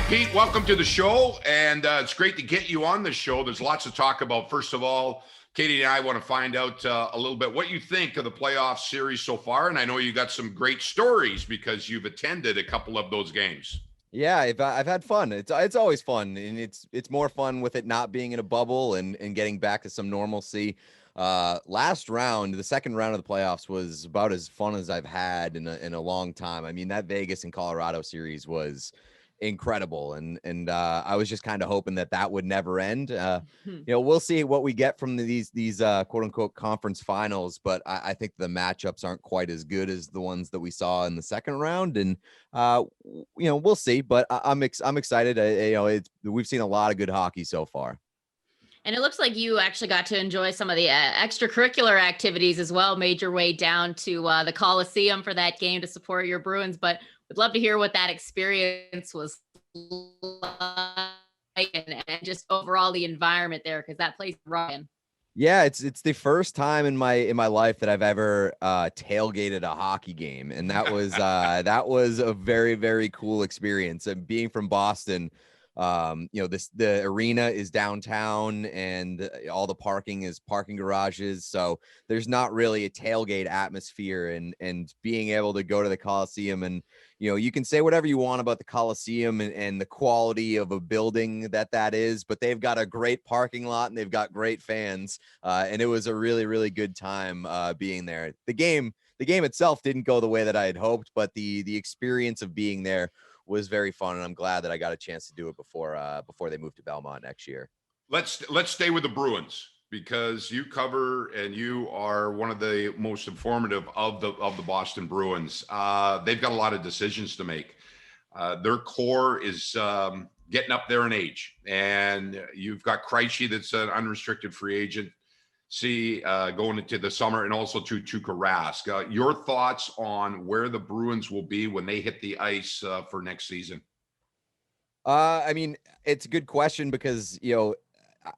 Pete, welcome to the show, and it's great to get you on the show. There's lots to talk about. First of all, Katie and I want to find out a little bit what you think of the playoff series so far, and I know you got some great stories because you've attended a couple of those games. Yeah, I've had fun. It's always fun, and it's more fun with it not being in a bubble and getting back to some normalcy. Last round, the second round of the playoffs was about as fun as I've had in a long time. I mean, that Vegas and Colorado series was incredible, and I was just kind of hoping that would never end. We'll see what we get from these quote unquote conference finals, but I think the matchups aren't quite as good as the ones that we saw in the second round, and we'll see. But I'm excited. We've seen a lot of good hockey so far. And it looks like you actually got to enjoy some of the extracurricular activities as well, made your way down to the Coliseum for that game to support your Bruins. But we'd love to hear what that experience was like and just overall the environment there, because that place is rocking. Yeah, it's the first time in my life that I've ever tailgated a hockey game, and that was a very, very cool experience. And being from Boston, the arena is downtown, and all the parking is parking garages, so there's not really a tailgate atmosphere. And being able to go to the Coliseum, and you can say whatever you want about the Coliseum and the quality of a building that is, but they've got a great parking lot and they've got great fans, and it was a really, really good time being there. The game itself didn't go the way that I had hoped, but the experience of being there was very fun, and I'm glad that I got a chance to do it before they move to Belmont next year. Let's stay with the Bruins, because you cover and you are one of the most informative of the Boston Bruins. They've got a lot of decisions to make. Their core is getting up there in age, and you've got Krejci that's an unrestricted free agent. Going into the summer, and also to Tuukka Rask. Your thoughts on where the Bruins will be when they hit the ice for next season? I mean, it's a good question, because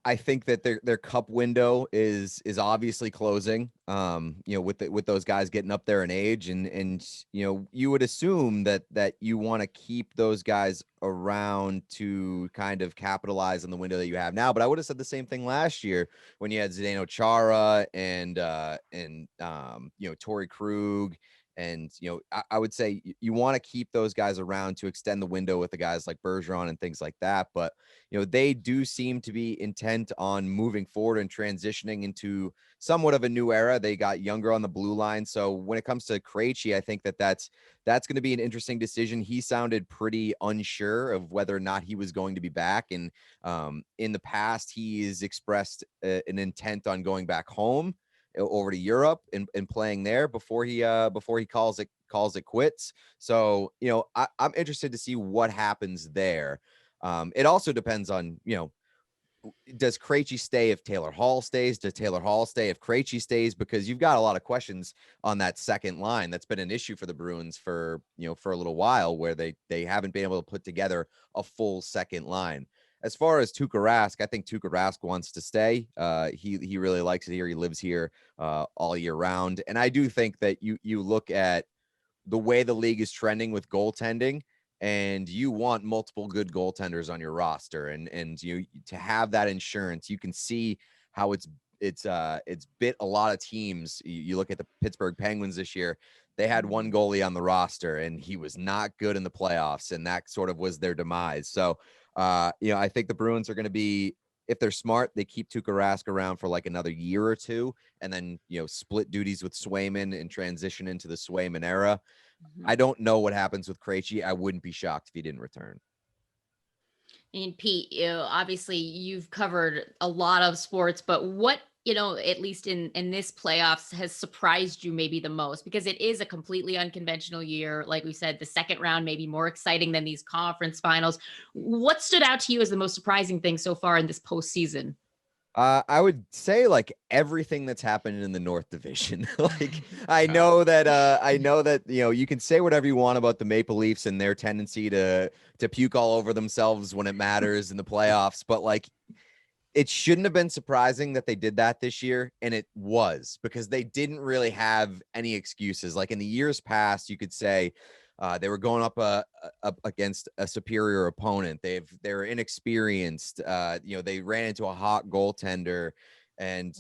I think that their cup window is obviously closing. With those guys getting up there in age, and you would assume that you want to keep those guys around to kind of capitalize on the window that you have now. But I would have said the same thing last year when you had Zdeno Chara and Torrey Krug. And, I would say you want to keep those guys around to extend the window with the guys like Bergeron and things like that. But, they do seem to be intent on moving forward and transitioning into somewhat of a new era. They got younger on the blue line. So when it comes to Krejci, I think that's going to be an interesting decision. He sounded pretty unsure of whether or not he was going to be back. And in the past, he's expressed an intent on going back home over to Europe and playing there before he calls it quits. So, I'm interested to see what happens there. It also depends on, does Krejci stay if Taylor Hall stays? Does Taylor Hall stay if Krejci stays? Because you've got a lot of questions on that second line. That's been an issue for the Bruins for a little while, where they haven't been able to put together a full second line. As far as Tuukka Rask, I think Tuukka Rask wants to stay. He really likes it here. He lives here all year round. And I do think that you look at the way the league is trending with goaltending, and you want multiple good goaltenders on your roster, and you to have that insurance. You can see how it's bit a lot of teams. You look at the Pittsburgh Penguins this year. They had one goalie on the roster, and he was not good in the playoffs, and that sort of was their demise. So I think the Bruins are going to be, if they're smart, they keep Tuukka Rask around for like another year or two, and then, split duties with Swayman and transition into the Swayman era. I don't know what happens with Krejci. I wouldn't be shocked if he didn't return. And Pete, obviously you've covered a lot of sports, but what, at least in this playoffs, has surprised you maybe the most? Because it is a completely unconventional year. Like we said, the second round may be more exciting than these conference finals. What stood out to you as the most surprising thing so far in this postseason? I would say like everything that's happened in the North Division. I know that you can say whatever you want about the Maple Leafs and their tendency to puke all over themselves when it matters in the playoffs, but it shouldn't have been surprising that they did that this year, and it was, because they didn't really have any excuses. Like in the years past, you could say, They were going up against a superior opponent. They're inexperienced. They ran into a hot goaltender, and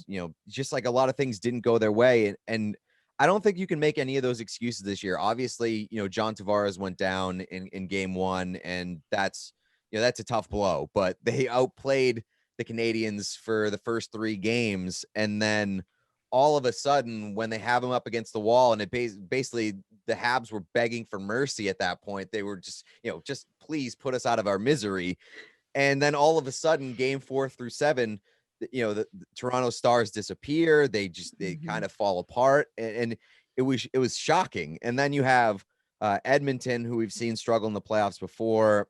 just like a lot of things didn't go their way. And I don't think you can make any of those excuses this year. Obviously, John Tavares went down in game one, and that's a tough blow. But they outplayed the Canadians for the first 3 games, and then all of a sudden, when they have him up against the wall, and it basically the Habs were begging for mercy at that point. They were just, just please put us out of our misery. And then all of a sudden, game 4 through 7, the Toronto Stars disappear. They kind of fall apart, and it was shocking. And then you have Edmonton, who we've seen struggle in the playoffs before.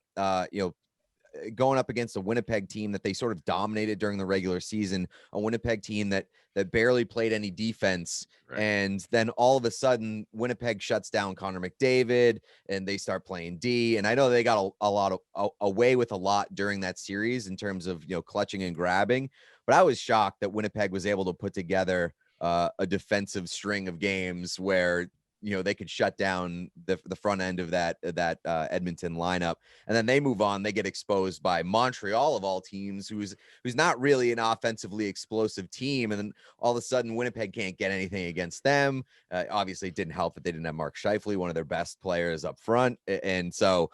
Going up against a Winnipeg team that they sort of dominated during the regular season, a Winnipeg team that barely played any defense. Right. And then all of a sudden, Winnipeg shuts down Connor McDavid and they start playing D. And I know they got a lot of away with a lot during that series in terms of, clutching and grabbing. But I was shocked that Winnipeg was able to put together a defensive string of games where they could shut down the front end of that Edmonton lineup. And then they move on. They get exposed by Montreal of all teams, who's not really an offensively explosive team. And then all of a sudden, Winnipeg can't get anything against them. Obviously, it didn't help that they didn't have Mark Scheifele, one of their best players up front. And so,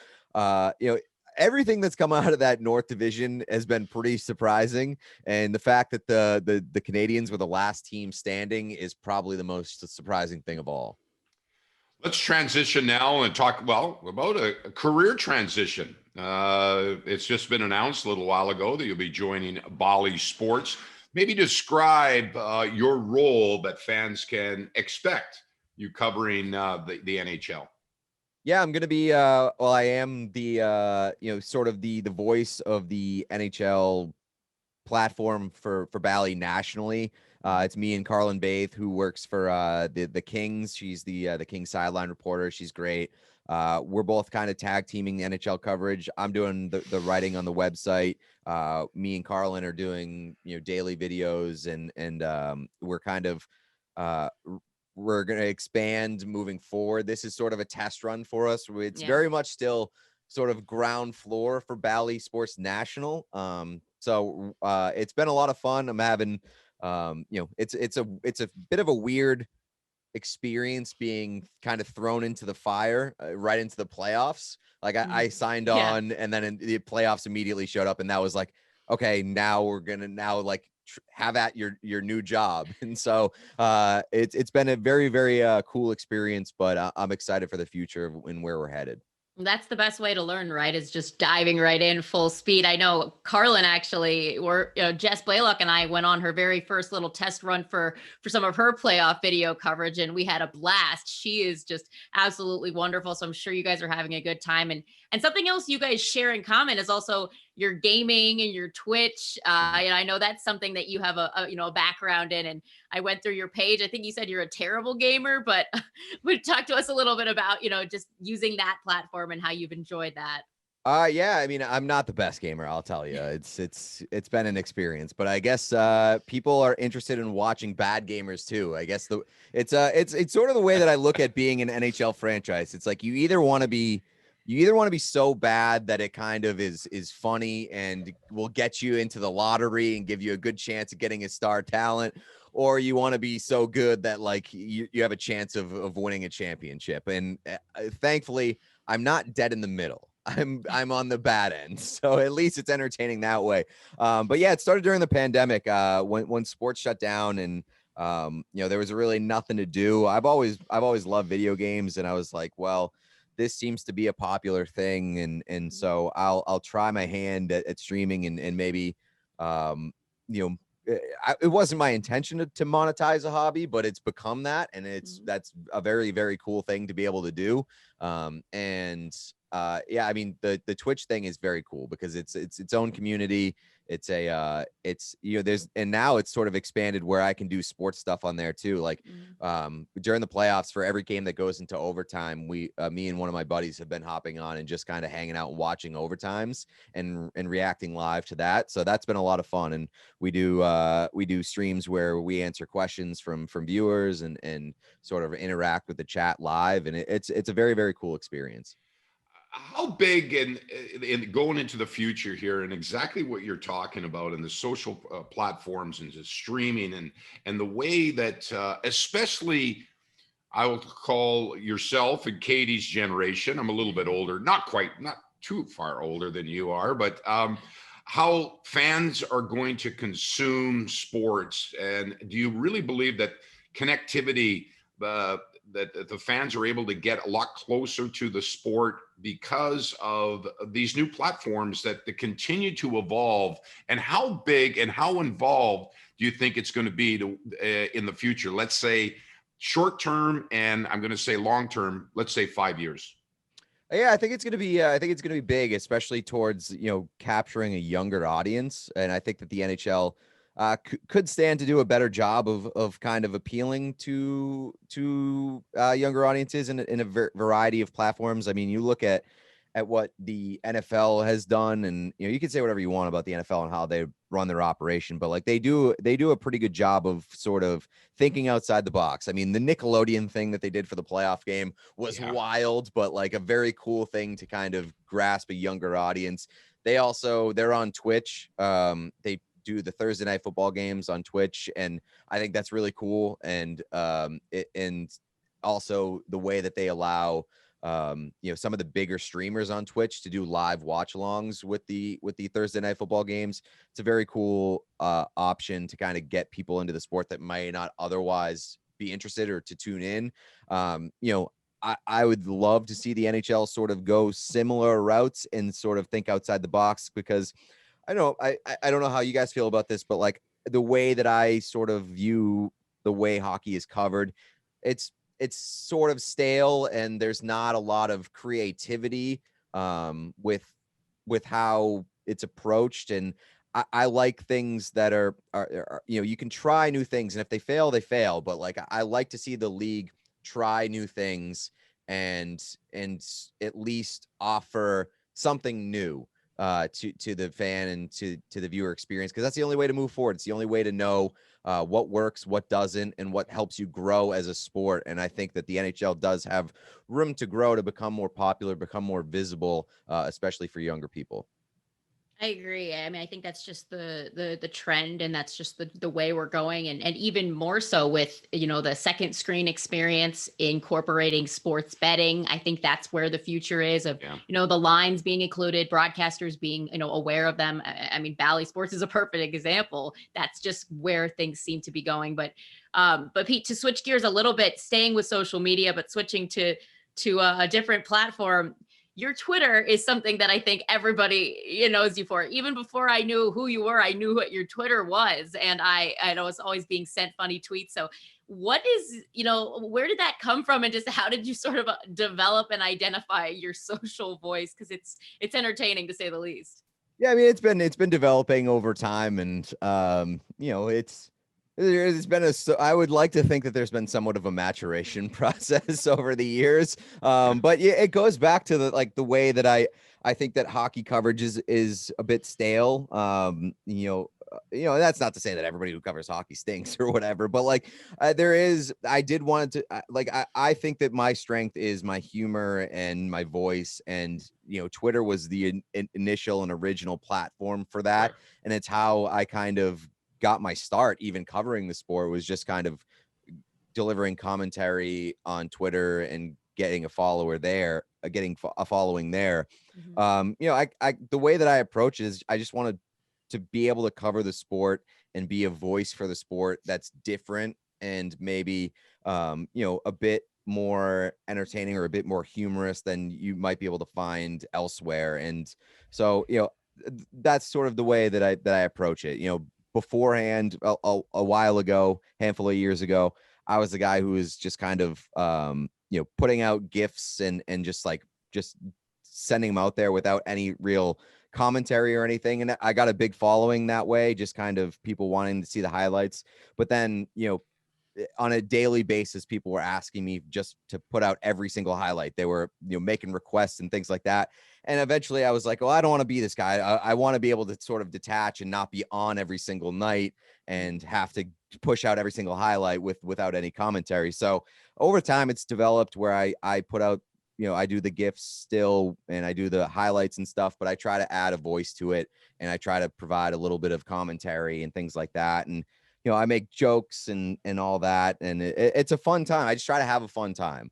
everything that's come out of that North Division has been pretty surprising. And the fact that the Canadians were the last team standing is probably the most surprising thing of all. Let's transition now and talk about a career transition. It's just been announced a little while ago that you'll be joining Bally Sports. Maybe describe your role that fans can expect you covering the NHL. Yeah, I'm going to be, I am the, sort of the voice of the NHL platform for Bally nationally. It's me and Carlin Baith, who works for the Kings. She's the Kings sideline reporter. She's great. We're both kind of tag teaming the NHL coverage. I'm doing the writing on the website. Me and Carlin are doing daily videos, and we're kind of we're going to expand moving forward. This is sort of a test run for us. It's very much still sort of ground floor for Bally Sports National. So it's been a lot of fun. I'm having, it's a bit of a weird experience being kind of thrown into the fire right into the playoffs. Like I signed on, and then the playoffs immediately showed up, and that was like, okay, now we're gonna have at your new job. And so it's been a very, very cool experience, but I'm excited for the future and where we're headed. That's the best way to learn, right? Is just diving right in full speed. I know Carlin actually, Jess Blaylock and I went on her very first little test run for some of her playoff video coverage, and we had a blast. She is just absolutely wonderful. So I'm sure you guys are having a good time. And something else you guys share in common is also your gaming and your Twitch. And I know that's something that you have a background in. And I went through your page. I think you said you're a terrible gamer, but talk to us a little bit about, just using that platform and how you've enjoyed that. Yeah, I mean, I'm not the best gamer, I'll tell you. It's been an experience, but I guess people are interested in watching bad gamers too. I guess it's sort of the way that I look at being an NHL franchise. It's like you either want to be so bad that it kind of is funny and will get you into the lottery and give you a good chance of getting a star talent, or you want to be so good that like you have a chance of winning a championship. And thankfully, I'm not dead in the middle. I'm on the bad end, so at least it's entertaining that way. But yeah, it started during the pandemic when sports shut down, and there was really nothing to do. I've always loved video games, and I was like, well, this seems to be a popular thing, and so I'll try my hand at streaming, and maybe it wasn't my intention to monetize a hobby, but it's become that, and that's a very, very cool thing to be able to do. And yeah, I mean, the Twitch thing is very cool because it's its own community. It's it's, you know, and now it's sort of expanded where I can do sports stuff on there too. Like, during the playoffs, for every game that goes into overtime, me and one of my buddies have been hopping on and just kind of hanging out and watching overtimes and reacting live to that. So that's been a lot of fun. And we do streams where we answer questions from viewers and sort of interact with the chat live. And it's a very, very cool experience. How big and going into the future here, and exactly what you're talking about in the social platforms and the streaming and the way that especially I will call yourself and Katie's generation. I'm a little bit older, not too far older than you are, but how fans are going to consume sports. And do you really believe that connectivity, that the fans are able to get a lot closer to the sport because of these new platforms that continue to evolve? And how big and how involved do you think it's going to be in the future? Let's say short term, and I'm going to say long term, let's say 5 years. Yeah, I think it's going to be big, especially towards, you know, capturing a younger audience. And I think that the NHL could stand to do a better job of kind of appealing to younger audiences in a variety of platforms. I mean, you look at what the NFL has done, and, you know, you can say whatever you want about the NFL and how they run their operation, but like they do a pretty good job of sort of thinking outside the box. I mean, the Nickelodeon thing that they did for the playoff game was wild, but like a very cool thing to kind of grasp a younger audience. They're on Twitch. They do the Thursday night football games on Twitch, and I think that's really cool. And and also the way that they allow you know, some of the bigger streamers on Twitch to do live watch alongs with the Thursday night football games. It's a very cool option to kind of get people into the sport that might not otherwise be interested or to tune in. You know, I would love to see the NHL sort of go similar routes and sort of think outside the box, because I don't know how you guys feel about this, but like the way that I sort of view the way hockey is covered, it's sort of stale, and there's not a lot of creativity with how it's approached. And I like things that are, you know, you can try new things, and if they fail, they fail. But like, I like to see the league try new things and at least offer something new to the fan and to the viewer experience, because that's the only way to move forward. It's the only way to know what works, what doesn't, and what helps you grow as a sport. And I think that the NHL does have room to grow, to become more popular, become more visible, especially for younger people. I agree. I mean, I think that's just the trend, and that's just the way we're going. And even more so with, you know, the second screen experience, incorporating sports betting. I think that's where the future is of, you know, the lines being included, broadcasters being, you know, aware of them. I mean, Bally Sports is a perfect example. That's just where things seem to be going. But Pete, to switch gears a little bit, staying with social media, but switching to a different platform. Your Twitter is something that I think everybody, you know, knows you for. Even before I knew who you were, I knew what your Twitter was. And I was always being sent funny tweets. So what is, you know, where did that come from? And just how did you sort of develop and identify your social voice? Because it's entertaining, to say the least. Yeah, I mean, it's been developing over time, and you know, there's been I would like to think that there's been somewhat of a maturation process over the years. But yeah, it goes back to the way that I think that hockey coverage is a bit stale. You know, that's not to say that everybody who covers hockey stinks or whatever, but like I did want to I think that my strength is my humor and my voice, and, you know, Twitter was the initial and original platform for that. Right. And it's how I kind of got my start even covering the sport, was just kind of delivering commentary on Twitter and getting a follower there, getting a following there. You know, I the way that I approach it is I just wanted to be able to cover the sport and be a voice for the sport that's different and maybe you know, a bit more entertaining or a bit more humorous than you might be able to find elsewhere. And so, you know, that's sort of the way that I approach it. You know, beforehand, a while ago, handful of years ago, I was the guy who was just kind of you know, putting out gifs and just just sending them out there without any real commentary or anything. And I got a big following that way, just kind of people wanting to see the highlights. But then, on a daily basis, people were asking me just to put out every single highlight. They were, making requests and things like that. And eventually I was like, well, I don't want to be this guy. I want to be able to sort of detach and not be on every single night and have to push out every single highlight without any commentary. So over time, it's developed where I put out, I do the GIFs still and I do the highlights and stuff, but I try to add a voice to it and I try to provide a little bit of commentary and things like that. And, I make jokes and all that. And it's a fun time. I just try to have a fun time.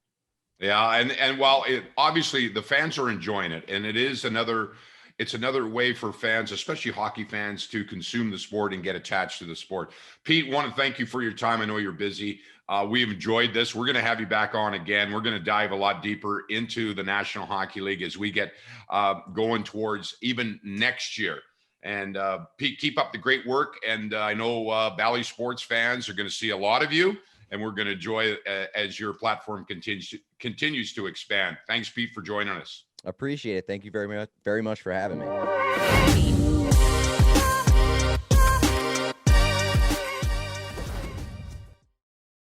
Yeah. And while obviously the fans are enjoying it, and it's another way for fans, especially hockey fans, to consume the sport and get attached to the sport. Pete, want to thank you for your time. I know you're busy. We've enjoyed this. We're going to have you back on again. We're going to dive a lot deeper into the National Hockey League as we get going towards even next year. And Pete, keep up the great work. And I know Bally Sports fans are going to see a lot of you, and we're going to enjoy it as your platform continues to expand. Thanks, Pete, for joining us. Appreciate it. Thank you very much for having me.